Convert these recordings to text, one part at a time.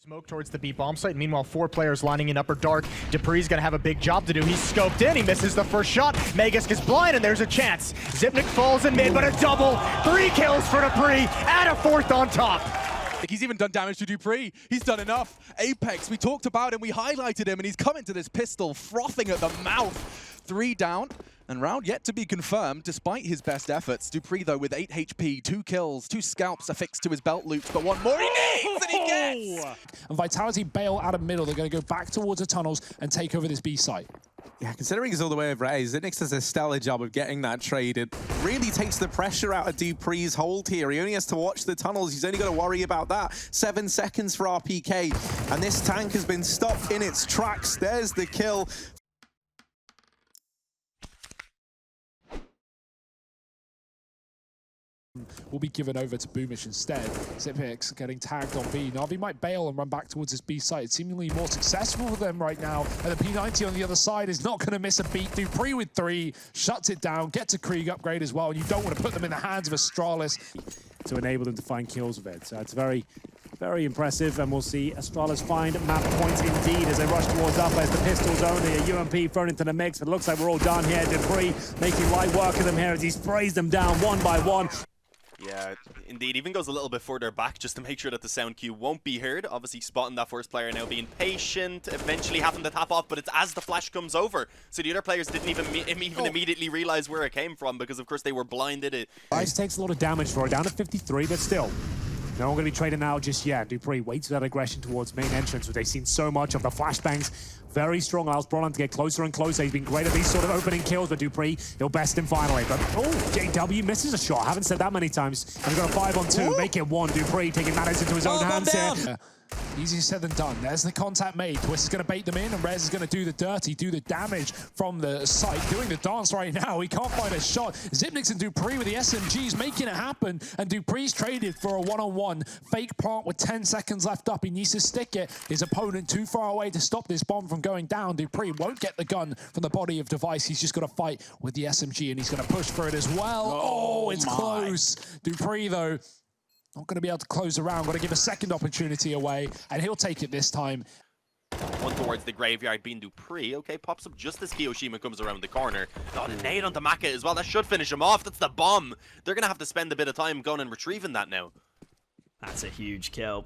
Smoke towards the B bomb site. Meanwhile, 4 players lining in upper dark. Dupreeh's gonna have a big job to do. He's scoped in. He misses the first shot. Magisk is blind, and there's a chance. Zipnik falls in mid, but a double. 3 kills for Dupreeh. Add a 4th on top. He's even done damage to Dupreeh. He's done enough. Apex, we talked about him, we highlighted him, and he's coming to this pistol, frothing at the mouth. 3 down, and round yet to be confirmed, despite his best efforts. Dupreeh, though, with 8 HP, 2 kills, 2 scalps affixed to his belt loops, but 1 more he needs, and he gets! And Vitality bail out of middle. They're going to go back towards the tunnels and take over this B site. Yeah, considering he's all the way over A, Zinix does a stellar job of getting that trade. It really takes the pressure out of Dupreeh's hold here. He only has to watch the tunnels. He's only got to worry about that. 7 seconds for RPK. And this tank has been stopped in its tracks. There's the kill. Will be given over to Boomish instead. Zipix getting tagged on B. Na'Vi might bail and run back towards his B site. It's seemingly more successful for them right now. And the P90 on the other side is not going to miss a beat. Dupreeh with 3, shuts it down, gets a Krieg upgrade as well. And you don't want to put them in the hands of Astralis to enable them to find kills with it. So it's very impressive, and we'll see Astralis find map points indeed as they rush towards up as the pistols only. A UMP thrown into the mix, but it looks like we're all done here. Dupreeh making light work of them here as he sprays them down one by one. Yeah, indeed. Even goes a little bit further back just to make sure that the sound cue won't be heard. Obviously spotting that first player now, being patient, eventually having to tap off, but it's as the flash comes over. So the other players didn't even immediately realize where it came from because, of course, they were blinded. Ice takes a lot of damage for it, down to 53, but still. No one going to be trading out just yet. Dupreeh waits for that aggression towards main entrance, where they've seen so much of the flashbangs. Very strong. Allows Bronland to get closer and closer. He's been great at these sort of opening kills, but Dupreeh, he'll best him finally. But, oh, JW misses a shot. I haven't said that many times. And we've got a 5 on 2. Ooh. Make it 1. Dupreeh taking matters into his own hands here. Easier said than done. There's the contact made. Twist is going to bait them in, and Rez is going to do the dirty, do the damage from the site. Doing the dance right now. He can't find a shot. Zipnix and Dupreeh with the SMGs making it happen, and Dupreeh's traded for a 1-on-1. Fake plant with 10 seconds left up. He needs to stick it. His opponent too far away to stop this bomb from going down. Dupreeh won't get the gun from the body of Device. He's just got to fight with the SMG, and he's going to push for it as well. Oh, it's close. Dupreeh, though, not going to be able to close the round. Got to give a second opportunity away, and he'll take it this time. One towards the graveyard being Dupreeh. Okay, pops up just as Kiyoshima comes around the corner. Got a nade onto Maka as well. That should finish him off. That's the bomb. They're going to have to spend a bit of time going and retrieving that now. That's a huge kill.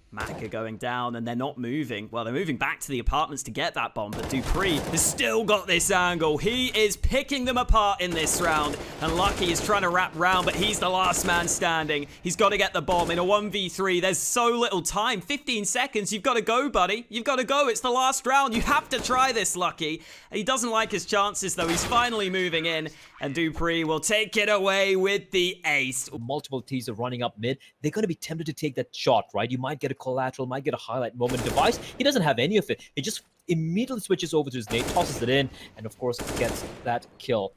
Maka going down, and they're not moving. Well, they're moving back to the apartments to get that bomb, but Dupreeh has still got this angle. He is picking them apart in this round, and Lucky is trying to wrap round, but he's the last man standing. He's got to get the bomb in a 1v3. There's so little time. 15 seconds. You've got to go, buddy. You've got to go. It's the last round. You have to try this, Lucky. He doesn't like his chances, though. He's finally moving in, and Dupreeh will take it away with the ace. Multiple teams are running up mid. They're going to be tempted to take that shot, right? You might get a collateral, might get a highlight moment. Device, he doesn't have any of it. He just immediately switches over to his nade, tosses it in, and of course gets that kill.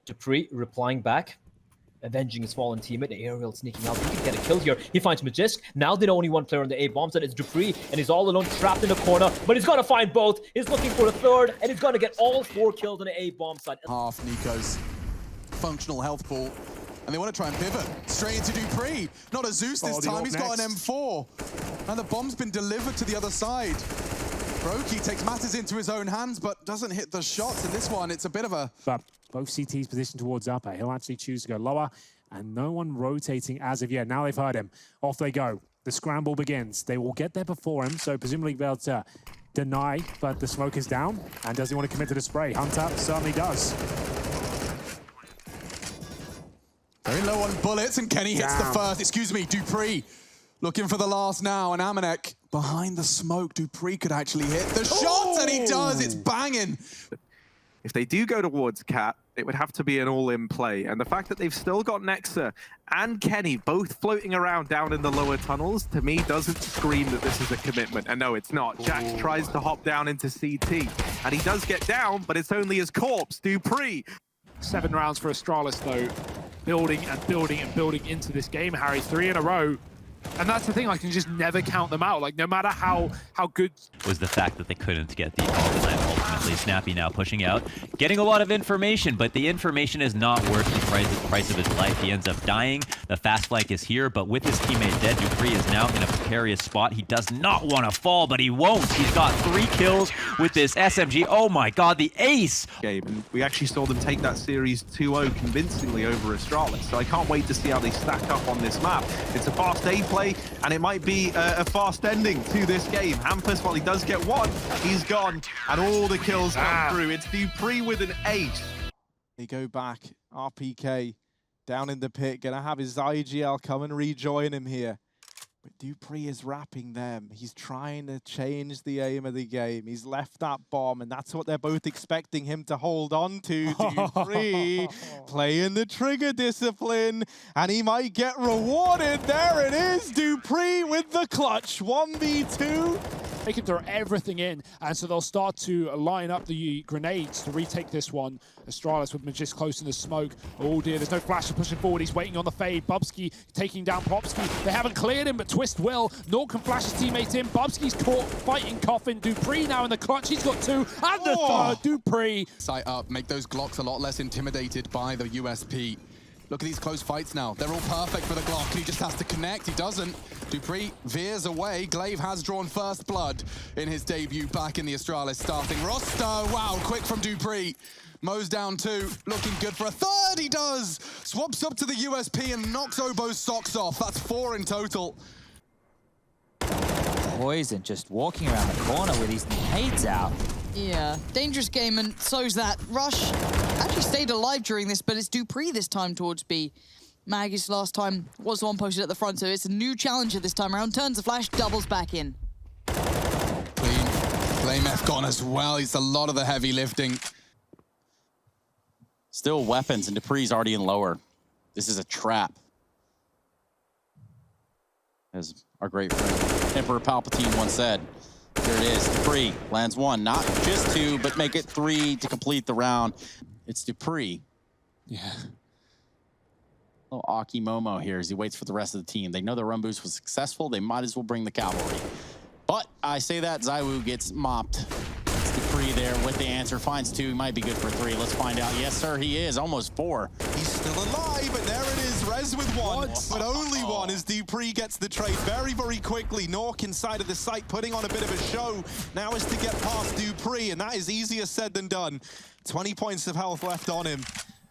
Dupreeh replying back, avenging his fallen teammate. Aerial sneaking out. He can get a kill here. He finds Magisk. Now they know only one player on the A bomb side. It's Dupreeh, and he's all alone, trapped in a corner. But he's gonna find both. He's looking for a third, and he's gonna get all 4 kills on the A bomb side. Half Nico's functional health pool. And they want to try and pivot straight into Dupreeh. Not a Zeus this time, he's got an M4. And the bomb's been delivered to the other side. Brokey takes matters into his own hands, but doesn't hit the shots. In this one, it's a bit of a... But both CTs positioned towards upper. He'll actually choose to go lower, and no one rotating as of yet. Now they've heard him. Off they go. The scramble begins. They will get there before him, so presumably they'll deny, but the smoke is down. And does he want to commit to the spray? Hunter certainly does. Very low on bullets, and Kenny hits the first. Excuse me, Dupreeh looking for the last now, and Amanek behind the smoke. Dupreeh could actually hit the shot, and he does. It's banging. If they do go towards Cat, it would have to be an all-in play. And the fact that they've still got Nexa and Kenny both floating around down in the lower tunnels, to me, doesn't scream that this is a commitment. And no, it's not. Jax tries to hop down into CT, and he does get down, but it's only his corpse, Dupreeh. 7 rounds for Astralis, though. Building and building and building into this game, Harry. 3 in a row. And that's the thing, I can just never count them out. Like, no matter how good... was the fact that they couldn't get the ultimate. Ultimately, Snappy now pushing out, getting a lot of information, but the information is not worth the price of his life. He ends up dying. The fast flank is here, but with his teammate dead, Dupreeh is now in a precarious spot. He does not want to fall, but he won't. He's got 3 kills with this SMG. Oh my god, the ace! Game, and we actually saw them take that series 2-0 convincingly over Astralis, so I can't wait to see how they stack up on this map. It's a fast A play, and it might be a fast ending to this game. Hampus, while he does get one, he's gone, and all the kills come through. It's Dupreeh with an ace. They go back. RPK down in the pit, gonna have his IGL come and rejoin him here. But Dupreeh is wrapping them. He's trying to change the aim of the game. He's left that bomb, and that's what they're both expecting him to hold on to. Dupreeh playing the trigger discipline, and he might get rewarded. There it is, Dupreeh with the clutch. 1v2. They can throw everything in, and so they'll start to line up the grenades to retake this one. Astralis with Magis close in the smoke. Oh dear, there's no flash pushing forward. He's waiting on the fade. Bubsky taking down Popsky. They haven't cleared him, but Twist will. Nort can flash his teammates in. Bubsky's caught fighting Coffin. Dupreeh now in the clutch. He's got 2, and the third. Dupreeh. Sight up, make those Glocks a lot less intimidated by the USP. Look at these close fights now. They're all perfect for the Glock. He just has to connect. He doesn't. Dupreeh veers away. Glaive has drawn first blood in his debut back in the Astralis starting roster. Wow, quick from Dupreeh. Mo's down 2. Looking good for a third. He does. Swaps up to the USP and knocks Obo's socks off. That's 4 in total. Poison just walking around the corner with his nades out. Yeah, dangerous game, and so's that. Rush actually stayed alive during this, but it's Dupreeh this time towards B. Maggie's last time was the one posted at the front, so it's a new challenger this time around. Turns the flash, doubles back in. Clean. Flame F gone as well. It's a lot of the heavy lifting. Still weapons, and Dupreeh's already in lower. This is a trap. As our great friend Emperor Palpatine once said. There it is, Dupreeh lands 1, not just 2, but make it 3 to complete the round. It's Dupreeh. Yeah. Little Aki Momo here as he waits for the rest of the team. They know the run boost was successful. They might as well bring the cavalry. But I say that Zywoo gets mopped. It's Dupreeh there with the answer. Finds 2, might be good for 3. Let's find out. Yes, sir, he is. Almost 4. He's still alive, but there it is. Rez with 1, but only 1 as Dupreeh gets the trade very, very quickly. Nork inside of the site putting on a bit of a show. Now is to get past Dupreeh, and that is easier said than done. 20 points of health left on him.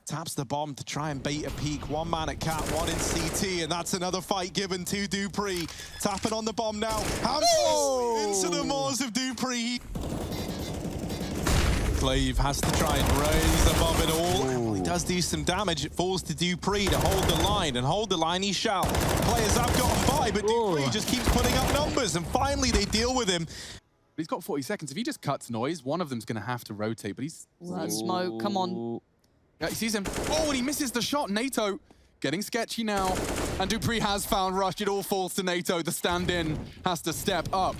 Taps the bomb to try and bait a peek. 1 man at Cat, 1 in CT, and that's another fight given to Dupreeh. Tapping on the bomb now. Hampus into the maws of Dupreeh. Glaive has to try and raise above it all. Well, he does do some damage. It falls to Dupreeh to hold the line, and hold the line he shall. Players have gotten by, but Dupreeh just keeps putting up numbers, and finally they deal with him. He's got 40 seconds. If he just cuts noise, one of them's going to have to rotate, but he's... That smoke, come on. Yeah, he sees him. Oh, and he misses the shot. NATO getting sketchy now. And Dupreeh has found Rush. It all falls to NATO. The stand-in has to step up.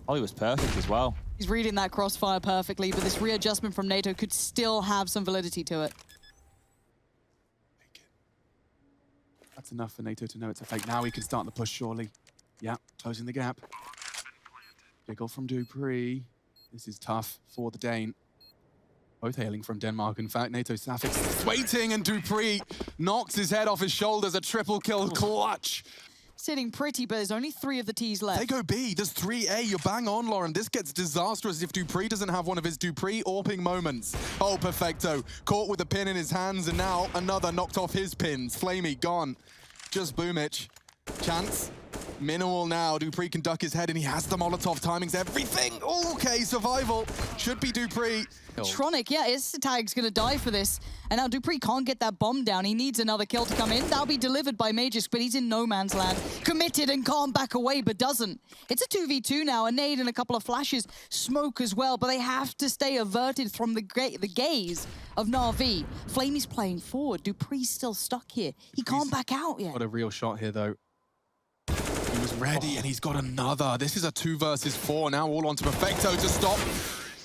Ollie was perfect as well. He's reading that crossfire perfectly, but this readjustment from NATO could still have some validity to it. That's enough for NATO to know it's a fake. Now he can start the push, surely. Yeah, closing the gap. Jiggle from Dupreeh. This is tough for the Dane. Both hailing from Denmark, in fact. NATO Safix waiting, and Dupreeh knocks his head off his shoulders. A triple kill clutch. Sitting pretty, but there's only 3 of the T's left. They go B. There's 3A. You're bang on, Lauren. This gets disastrous if Dupreeh doesn't have one of his Dupreeh AWPing moments. Oh, perfecto. Caught with a pin in his hands, and now another knocked off his pins. Flamey gone. Just Boomich. Chance. Minimal now. Dupreeh can duck his head, and he has the Molotov timings. Everything. Okay, survival. Should be Dupreeh. Tronic, yeah, his tag's gonna die for this. And now Dupreeh can't get that bomb down. He needs another kill to come in. That'll be delivered by Magisk, but he's in no man's land. Committed and can't back away, but doesn't. It's a 2v2 now. A nade and a couple of flashes. Smoke as well, but they have to stay averted from the gaze of Na'Vi. Flamey's playing forward. Dupreeh's still stuck here. He can't back out yet. What a real shot here, though. He was ready, and he's got another. This is a 2 versus 4. Now all onto Perfecto to stop.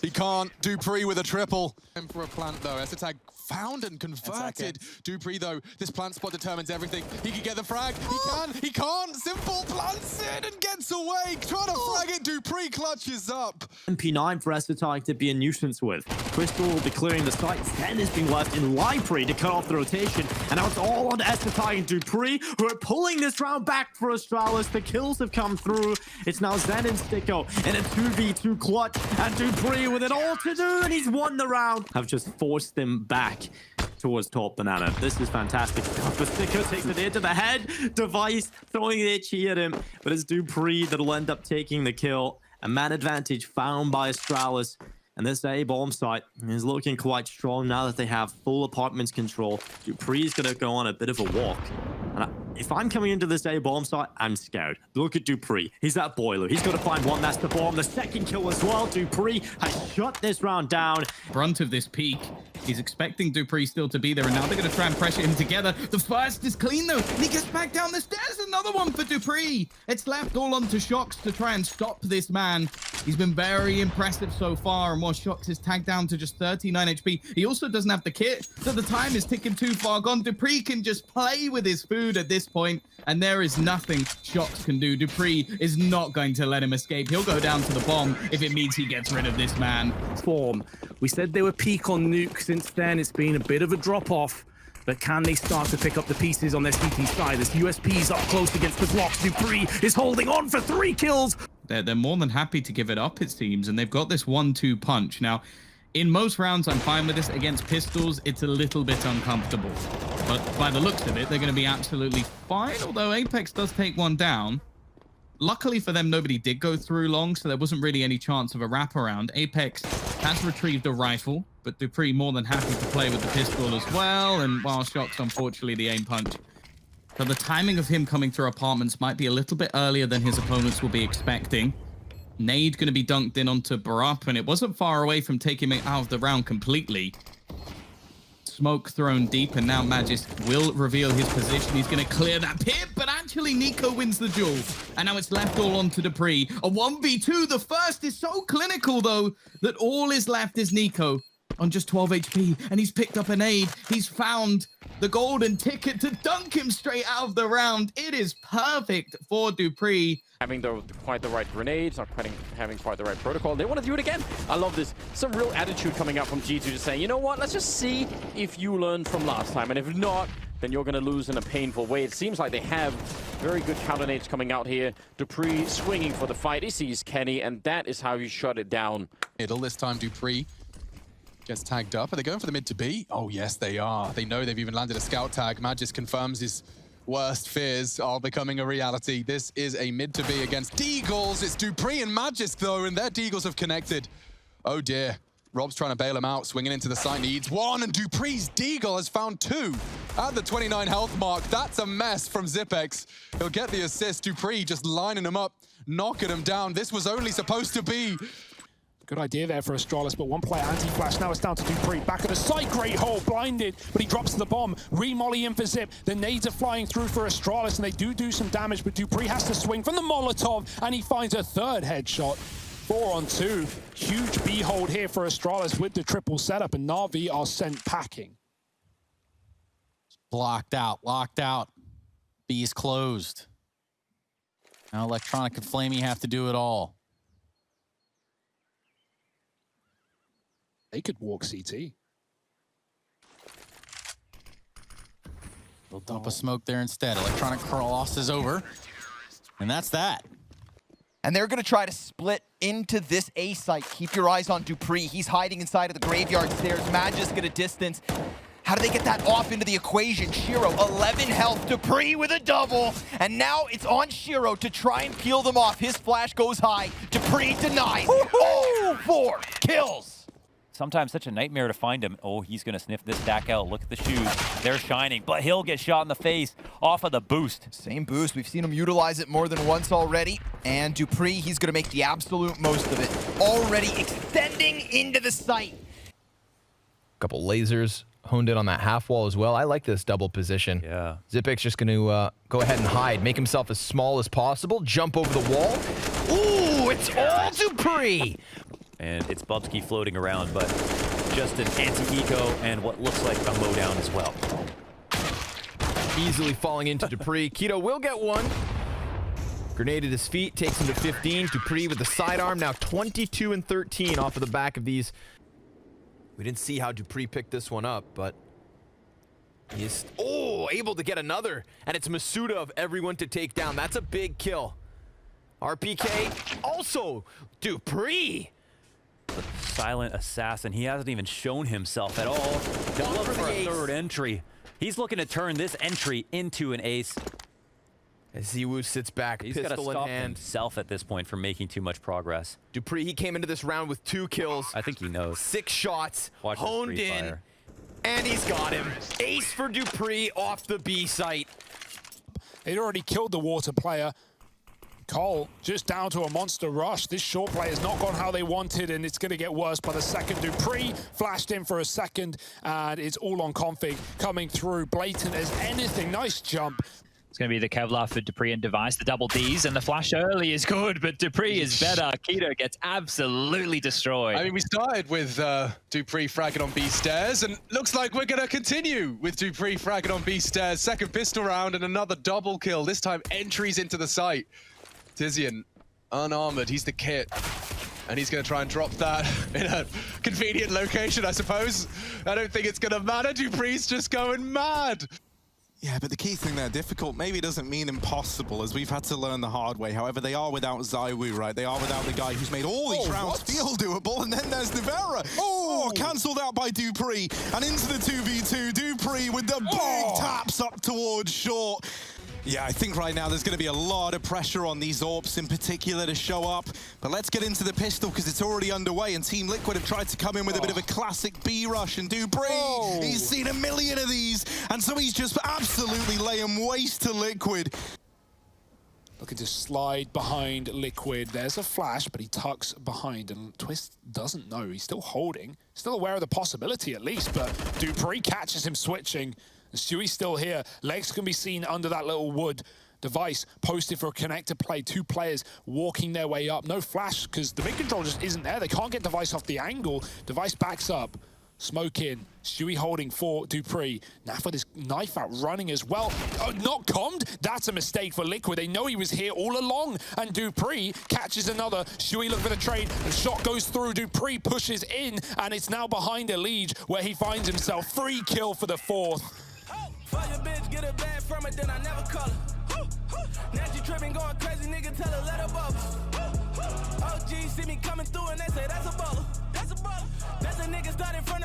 He can't. Dupreeh with a triple. Emperor plant, though. Esatag found and converted. Dupreeh, though, this plant spot determines everything. He can get the frag. He can. He can't. Simple plants it and gets away. Trying to frag it. Dupreeh clutches up. MP9 for astralis to be a nuisance with. Crystal will be clearing the site. Zen is being left in library to cut off the rotation. And now it's all on astralis and Dupreeh, who are pulling this round back for astralis. The kills have come through. It's now Zen and Sticko in a 2v2 clutch. And Dupreeh with it all to do. And he's won the round. Have just forced them back towards top banana. This is fantastic stuff. But Sticko takes it into the head. Device throwing the itchy at him. But it's Dupreeh that'll end up taking the kill. A man advantage found by astralis. And this A bomb site is looking quite strong now that they have full apartments control. Dupreeh's going to go on a bit of a walk. And if I'm coming into this A bomb site, I'm scared. Look at Dupreeh. He's that boiler. He's got to find one. That's the bomb. The second kill as well. Dupreeh has shut this round down. Brunt of this peak. He's expecting Dupreeh still to be there, and now they're going to try and pressure him together. The first is clean, though, and he gets back down the stairs. Another one for Dupreeh. It's left all onto Shox to try and stop this man. He's been very impressive so far, and while Shox is tagged down to just 39 HP, he also doesn't have the kit, so the time is ticking too far gone. Dupreeh can just play with his food at this point, and there is nothing Shox can do. Dupreeh is not going to let him escape. He'll go down to the bomb if it means he gets rid of this man. Form. We said they were peak on Nuke. Since then, it's been a bit of a drop-off. But can they start to pick up the pieces on their CT side? This USP's up close against the blocks. Dupreeh is holding on for 3 kills. They're more than happy to give it up, it seems, and they've got this 1-2 punch. Now, in most rounds, I'm fine with this. Against pistols, it's a little bit uncomfortable. But by the looks of it, they're going to be absolutely fine, although Apex does take one down. Luckily for them, nobody did go through long, so there wasn't really any chance of a wraparound. Apex has retrieved a rifle, but Dupreeh more than happy to play with the pistol as well, and while Shox, unfortunately, the aim punch. So the timing of him coming through apartments might be a little bit earlier than his opponents will be expecting. Nade going to be dunked in onto Barup, and it wasn't far away from taking him out of the round completely. Smoke thrown deep, and now Magisk will reveal his position. He's going to clear that pit, but actually Nico wins the duel. And now it's left all on to Dupreeh. A 1v2. The first is so clinical, though, that all is left is Nico on just 12 HP. And he's picked up an aid. He's found the golden ticket to dunk him straight out of the round. It is perfect for Dupreeh. Having quite the right grenades, not having quite the right protocol. They want to do it again. I love this. Some real attitude coming out from G2 to say, you know what, let's just see if you learned from last time. And if not, then you're going to lose in a painful way. It seems like they have very good counter nades coming out here. Dupreeh swinging for the fight. He sees Kenny, and that is how you shut it down. Middle this time, Dupreeh gets tagged up. Are they going for the mid to B? Oh, yes, they are. They know they've even landed a scout tag. Magisk confirms his worst fears are becoming a reality. This is a mid to B against Deagles. It's Dupreeh and Magisk, though, and their Deagles have connected. Oh, dear. Rob's trying to bail him out, swinging into the site, needs one, and Dupreeh's Deagle has found 2 at the 29 health mark. That's a mess from Zipex. He'll get the assist. Dupreeh just lining him up, knocking him down. This was only supposed to be Good idea there for astralis, but one player anti-flash. Now it's down to Dupreeh. Back at the site, great hole, blinded, but he drops the bomb. Re-molly in for Zip. The nades are flying through for astralis, and they do some damage, but Dupreeh has to swing from the Molotov, and he finds a 3rd headshot. 4 on 2. Huge B hold here for astralis with the triple setup, and Na'Vi are sent packing. Blocked out, locked out. B is closed. Now Electronic and Flamey have to do it all. They could walk CT. They'll dump a smoke there instead. Electronic crosses over. And that's that. And they're going to try to split into this A site. Keep your eyes on Dupreeh. He's hiding inside of the graveyard stairs. Magisk at a distance. How do they get that off into the equation? Shiro, 11 health. Dupreeh with a double. And now it's on Shiro to try and peel them off. His flash goes high. Dupreeh denies. All 4 kills. Sometimes such a nightmare to find him. Oh, he's going to sniff this stack out. Look at the shoes. They're shining, but he'll get shot in the face off of the boost. Same boost. We've seen him utilize it more than once already. And Dupreeh, he's going to make the absolute most of it. Already extending into the site. Couple lasers honed in on that half wall as well. I like this double position. Yeah. Zipix just going to go ahead and hide, make himself as small as possible, jump over the wall. Ooh, it's all Dupreeh. And it's Bubsky floating around, but just an anti-eco and what looks like a mowdown as well. Easily falling into Dupreeh. Keto will get one. Grenade at his feet takes him to 15. Dupreeh with the sidearm, now 22 and 13 off of the back of these. We didn't see how Dupreeh picked this one up, but he is able to get another. And it's Masuda of everyone to take down. That's a big kill. RPK also Dupreeh. Silent assassin. He hasn't even shown himself at all. Don't look for a third entry. He's looking to turn this entry into an ace. As Ziwu sits back, He's pistol got to in stop hand. himself at this point from making too much progress. Dupreeh, he came into this round with 2 kills. I think he knows. 6 shots, Watch honed in, fire. and he's got him. Ace for Dupreeh off the B site. They'd already killed the water player. Cole just down to a monster rush. This short play has not gone how they wanted, and it's going to get worse by the second. Dupreeh flashed in for a second, and it's all on config coming through. Blatant as anything. Nice jump. It's going to be the Kevlar for Dupreeh and Device. The double Ds and the flash early is good, but Dupreeh is better. Keto gets absolutely destroyed. I mean, we started with Dupreeh fragging on B stairs, and looks like we're going to continue with Dupreeh fragging on B stairs. Second pistol round and another double kill. This time entries into the site. Tizian, unarmored, he's the kit. And he's going to try and drop that in a convenient location, I suppose. I don't think it's going to matter. Dupreeh's just going mad. Yeah, but the key thing there, difficult, maybe doesn't mean impossible, as we've had to learn the hard way. However, they are without ZywOo, right? They are without the guy who's made all these rounds feel doable, and then there's Nivera. Cancelled out by Dupreeh, and into the 2v2. Dupreeh with the big taps up towards short. Yeah, I think right now there's going to be a lot of pressure on these AWPs in particular to show up. But let's get into the pistol because it's already underway, and Team Liquid have tried to come in with a bit of a classic B rush. And Dupreeh, he's seen a million of these, and so he's just absolutely laying waste to Liquid. Looking to slide behind Liquid. There's a flash, but he tucks behind, and Twist doesn't know. He's still holding, still aware of the possibility at least, but Dupreeh catches him switching. Stewie's still here. Legs can be seen under that little wood. Device posted for a connector play. 2 players walking their way up. No flash because the mid control just isn't there. They can't get Device off the angle. Device backs up. Smoke in. Stewie holding for Dupreeh. Naf with his knife out, running as well. Oh, not commed? That's a mistake for Liquid. They know he was here all along. And Dupreeh catches another. Stewie looking for the trade. The shot goes through. Dupreeh pushes in. And it's now behind Elige where he finds himself. Free kill for the 4th. For your bitch, get a bag from it, then I never call her. Now she tripping, going crazy, nigga, tell her let her bubble. OG see me coming through and they say that's a baller. That's a baller. That's a nigga starting from